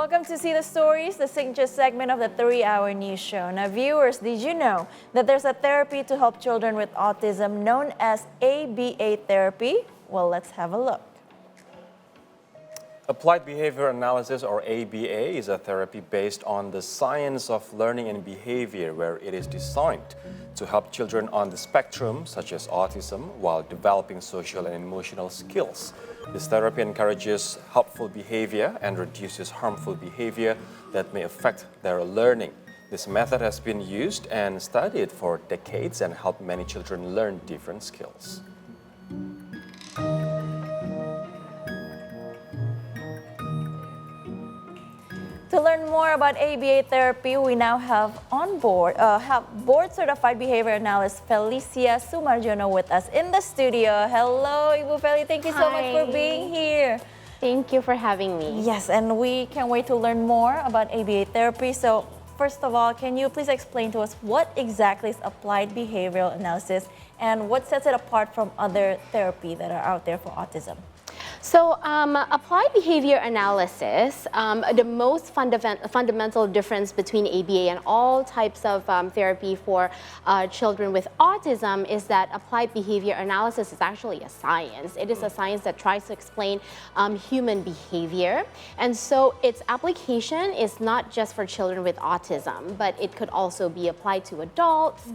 Welcome to See the Stories, the signature segment of the 3-hour news show. Now, viewers, did you know that there's a therapy to help children with autism known as ABA therapy? Well, let's have a look. Applied Behavior Analysis, or ABA, is a therapy based on the science of learning and behavior, where it is designed to help children on the spectrum, such as autism, while developing social and emotional skills. This therapy encourages helpful behavior and reduces harmful behavior that may affect their learning. This method has been used and studied for decades and helped many children learn different skills. To learn more about ABA therapy, we now have on board board certified behavior analyst Felicia Soemarjono with us in the studio. Hello, Ibu Feli. Thank you so much for being here. Thank you for having me. Yes, and we can't wait to learn more about ABA therapy. So, first of all, can you please explain to us what exactly is applied behavioral analysis and what sets it apart from other therapy that are out there for autism? So applied behavior analysis, the most fundamental difference between ABA and all types of therapy for children with autism is that applied behavior analysis is actually a science. It is a science that tries to explain human behavior. And so its application is not just for children with autism, but it could also be applied to adults,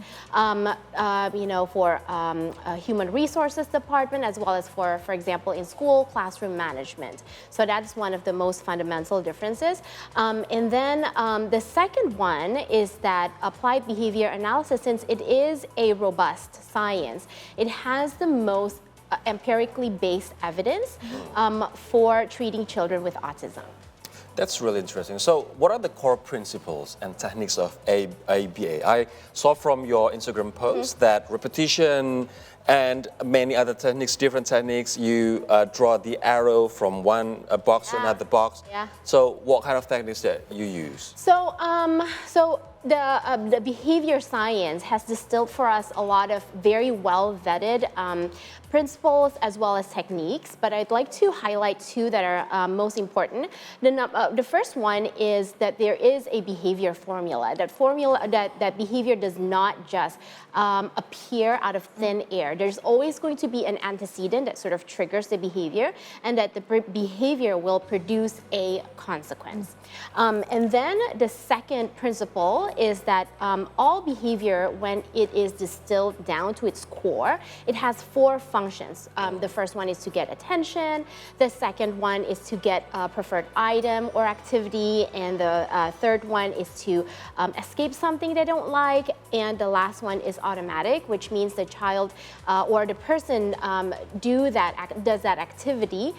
for human resources department, as well as for example, in school, classroom management. So that's one of the most fundamental differences. And then the second one is that applied behavior analysis, since it is a robust science, it has the most empirically based evidence for treating children with autism. That's really interesting. So what are the core principles and techniques of ABA? I saw from your Instagram post that repetition and many other techniques, different techniques, you draw the arrow from one box to another box. Yeah. So what kind of techniques that you use? So, the behavior science has distilled for us a lot of very well vetted principles as well as techniques, but I'd like to highlight two that are most important. The first one is that there is a behavior formula. That behavior does not just appear out of thin air. There's always going to be an antecedent that sort of triggers the behavior, and that the behavior will produce a consequence. And then the second principle is that all behavior, when it is distilled down to its core, it has four functions. The first one is to get attention. The second one is to get a preferred item or activity. And the third one is to escape something they don't like. And the last one is automatic, which means the child or the person does that activity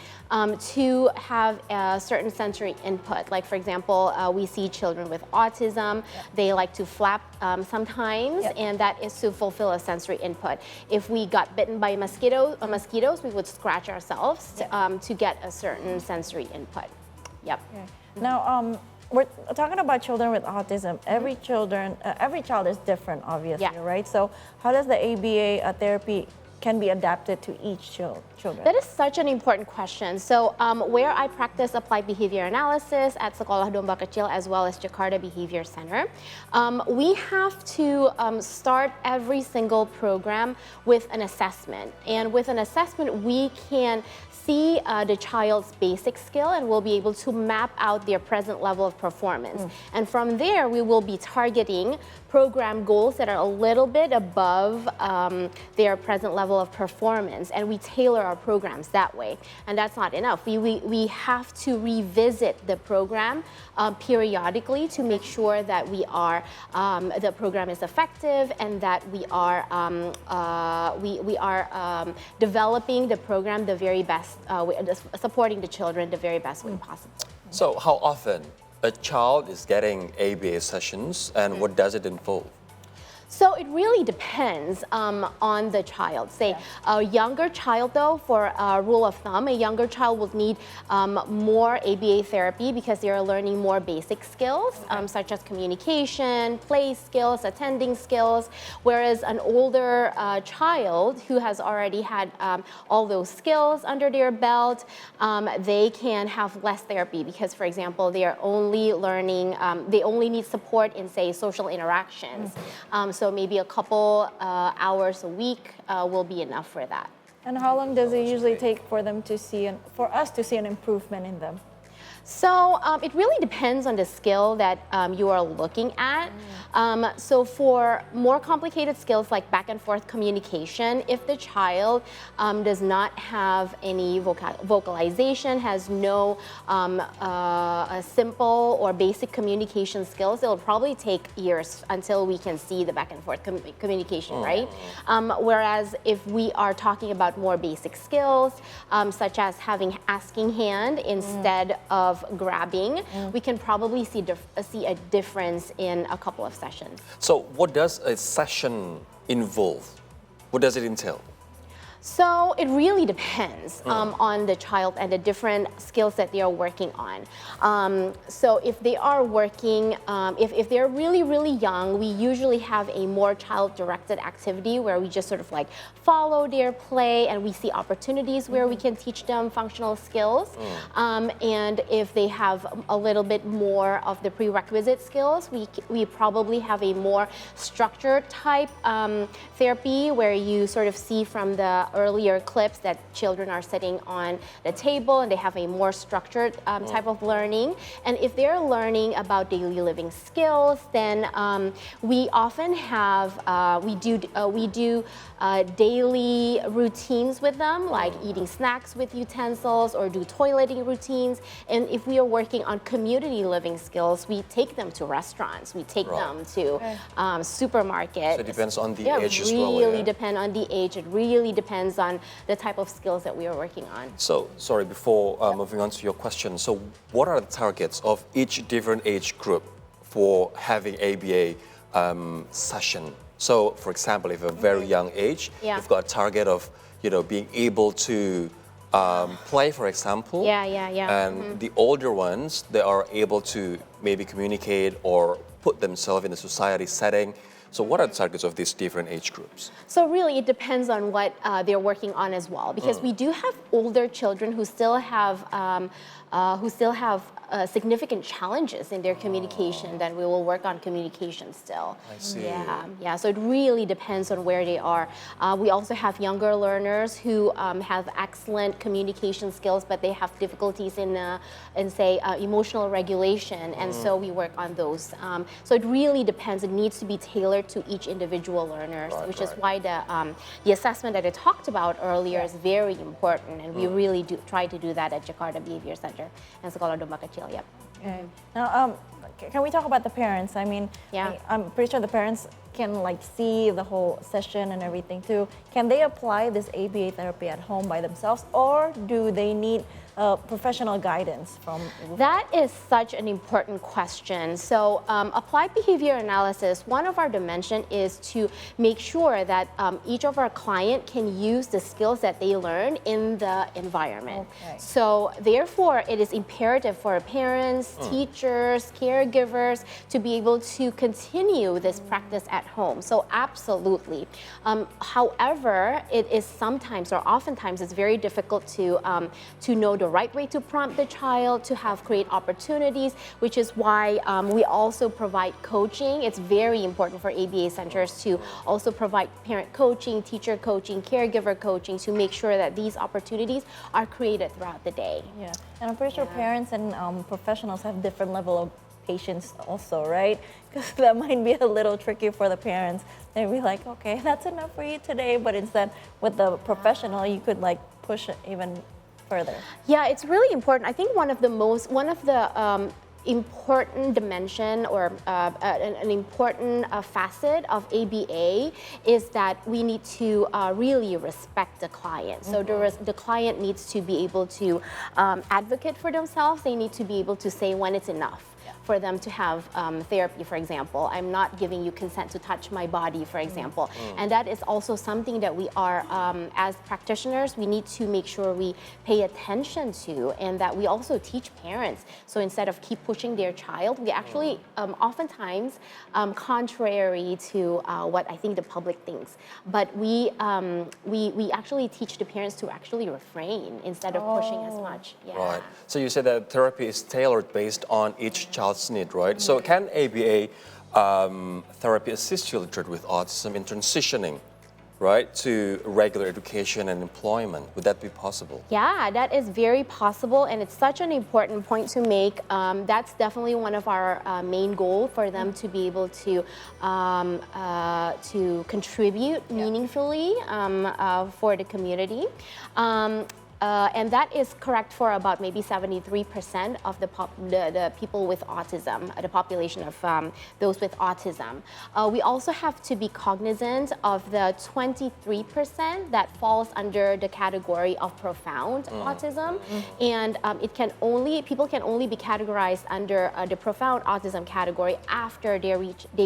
to have a certain sensory input. Like, for example, we see children with autism, they like to flap sometimes, and that is to fulfill a sensory input. If we got bitten by mosquitoes, we would scratch ourselves to get a certain sensory input. Yep. Okay. Now, we're talking about children with autism. Every child is different, obviously, right? So how does the ABA therapy can be adapted to each children? That is such an important question. So where I practice applied behavior analysis at Sekolah Domba Kecil as well as Jakarta Behavior Center, we have to start every single program with an assessment. And with an assessment, we can see the child's basic skill, and we'll be able to map out their present level of performance. And from there, we will be targeting program goals that are a little bit above their present level of performance, and we tailor our programs that way. And that's not enough. We have to revisit the program periodically to make sure that the program is effective, and that we are developing the program the very best, supporting the children the very best way possible. So how often a child is getting ABA sessions, and what does it involve? So it really depends on the child. Say a younger child though, for a rule of thumb, a younger child will need more ABA therapy because they are learning more basic skills such as communication, play skills, attending skills, whereas an older child who has already had all those skills under their belt, they can have less therapy because, for example, they are only learning, they only need support in, say, social interactions. So maybe a couple hours a week will be enough for that. And how long does it usually take for them to see, for us to see an improvement in them? So it really depends on the skill that you are looking at. So for more complicated skills like back and forth communication, if the child does not have any vocalization, has no simple or basic communication skills, it will probably take years until we can see the back and forth communication, right? Whereas if we are talking about more basic skills, such as having asking hand instead of grabbing, we can probably see a difference in a couple of sessions. So what does a session involve? What does it entail? So it really depends on the child and the different skills that they are working on. So if they are working, if they're really, really young, we usually have a more child-directed activity where we just sort of like follow their play and we see opportunities where we can teach them functional skills. And if they have a little bit more of the prerequisite skills, we probably have a more structured type therapy where you sort of see from the earlier clips that children are sitting on the table and they have a more structured type of learning. And if they're learning about daily living skills, then we often have, we do daily routines with them, like eating snacks with utensils or do toileting routines. And if we are working on community living skills, we take them to restaurants, we take them to supermarkets. So it depends on the age as well. It really depends on the age. It really depends on the type of skills that we are working on. So, sorry, before moving on to your question, so what are the targets of each different age group for having ABA session? So, for example, if a very young age, you've got a target of, being able to play, for example. And the older ones, they are able to maybe communicate or put themselves in a society setting. So what are the targets of these different age groups? So really, it depends on what they're working on as well, because we do have older children who still have significant challenges in their communication. Then we will work on communication still. I see. Yeah. So it really depends on where they are. We also have younger learners who have excellent communication skills, but they have difficulties in say, emotional regulation, and so we work on those. So it really depends. It needs to be tailored to each individual learner, which is why the assessment that I talked about earlier is very important, and we really do try to do that at Jakarta Behavior Center and Sekolah Domba Kecil. Yep. Okay. Now, can we talk about the parents? I mean, I'm pretty sure the parents can like see the whole session and everything too. Can they apply this ABA therapy at home by themselves, or do they need professional guidance from? That is such an important question. So applied behavior analysis, one of our dimension is to make sure that each of our client can use the skills that they learn in the environment. So therefore, it is imperative for parents, teachers, caregivers to be able to continue this practice at home. So absolutely. However, it is sometimes or oftentimes it's very difficult to know the right way to prompt the child, to have great opportunities, which is why we also provide coaching. It's very important for ABA centers to also provide parent coaching, teacher coaching, caregiver coaching to make sure that these opportunities are created throughout the day. Yeah, and I'm pretty sure parents and professionals have different level of patience also, right? Because that might be a little tricky for the parents. They'd be like, okay, that's enough for you today, but instead with the professional, you could like push it even further. Yeah, it's really important. I think one of the important dimension or an important facet of ABA is that we need to really respect the client. So the client needs to be able to advocate for themselves. They need to be able to say when it's enough. for them to have therapy, for example. I'm not giving you consent to touch my body, for example. And that is also something that we are, as practitioners, we need to make sure we pay attention to, and that we also teach parents. So instead of keep pushing their child, we actually oftentimes, contrary to what I think the public thinks, but we actually teach the parents to actually refrain instead of pushing as much. Yeah. Right. So you said that therapy is tailored based on each child's need, right? So can ABA therapy assist children with autism in transitioning, right, to regular education and employment? Would that be possible? Yeah, that is very possible, and it's such an important point to make. That's definitely one of our main goals for them to be able to contribute meaningfully for the community. And that is correct for about maybe 73% of the people with autism, the population of those with autism. We also have to be cognizant of the 23% that falls under the category of profound autism, and people can only be categorized under the profound autism category after they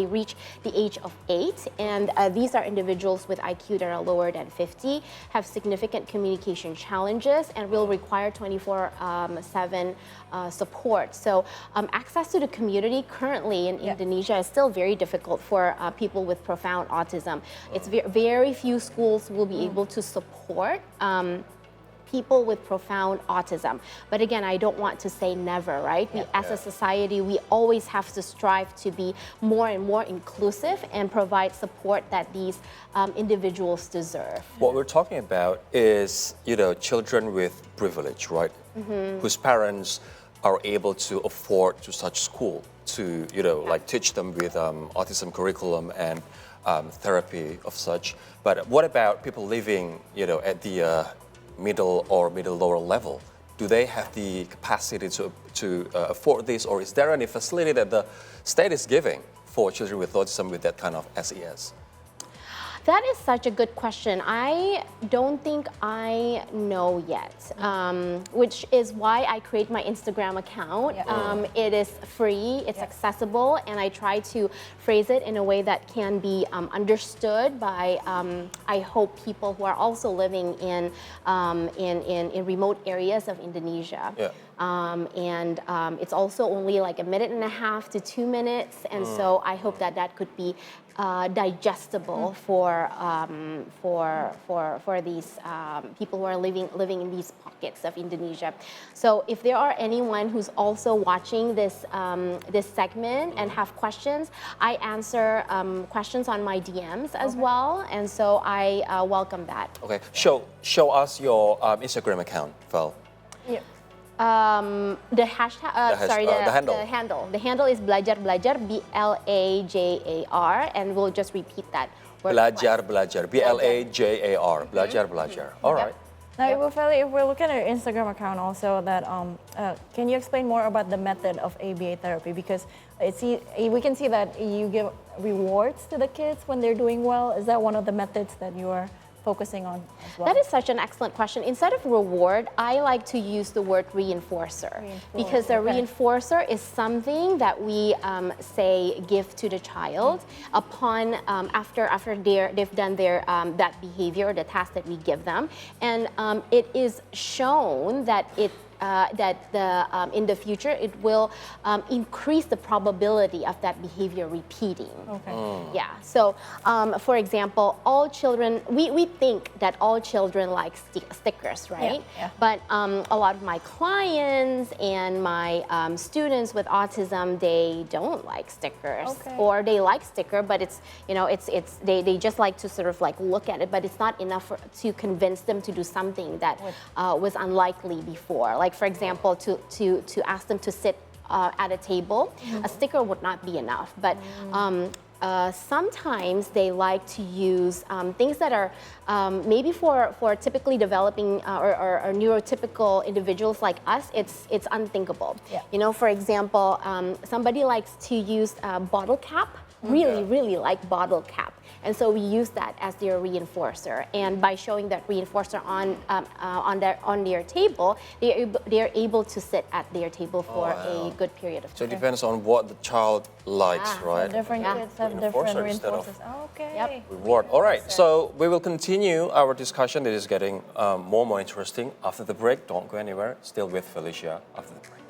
reach the age of 8, and these are individuals with IQ that are lower than 50, have significant communication challenges, and will require 24/7 support. So access to the community currently in Indonesia is still very difficult for people with profound autism. It's very few schools will be able to support people with profound autism. But again, I don't want to say never, right? As a society, we always have to strive to be more and more inclusive and provide support that these individuals deserve. What we're talking about is, children with privilege, right? Whose parents are able to afford to such school to, like teach them with autism curriculum and therapy of such. But what about people living, at the middle or middle lower level? Do they have the capacity to afford this, or is there any facility that the state is giving for children with autism with that kind of SES? That is such a good question. I don't think I know yet, which is why I create my Instagram account. It is free, it's accessible, and I try to phrase it in a way that can be understood by, I hope, people who are also living in remote areas of Indonesia. It's also only like 1.5 to 2 minutes, and so I hope that could be digestible for these people who are living in these pockets of Indonesia. So if there are anyone who's also watching this this segment and have questions, I answer questions on my DMs as well, and so I welcome that. Okay, show us your Instagram account, Fel. The hashtag, the handle. The handle is belajar BLAJAR, and we'll just repeat that. Belajar BLAJAR. Belajar. All right. Now, Feli, if we're looking at your Instagram account also, that can you explain more about the method of ABA therapy? Because we can see that you give rewards to the kids when they're doing well. Is that one of the methods that you are focusing on as well? That is such an excellent question. Instead of reward, I like to use the word reinforcer. Because a reinforcer is something that we give to the child upon after they've done their that behavior, the task that we give them, and it is shown that in the future it will increase the probability of that behavior repeating. Yeah. So, for example, all children, we think that all children like stickers, right? But a lot of my clients and my students with autism, they don't like stickers, or they like sticker, but they just like to sort of like look at it, but it's not enough to convince them to do something that was unlikely before. Like, for example, to ask them to sit at a table, a sticker would not be enough. But sometimes they like to use things that are maybe for typically developing or neurotypical individuals like us, it's unthinkable. For example, somebody likes to use a bottle cap, really like bottle cap. And so we use that as their reinforcer. And by showing that reinforcer on their table, they're able to sit at their table for a good period of time. So it depends on what the child likes, right? Different kids have different reinforcers. Okay. Yep. Reward. All right, so we will continue our discussion. It is getting more interesting after the break. Don't go anywhere. Still with Felicia after the break.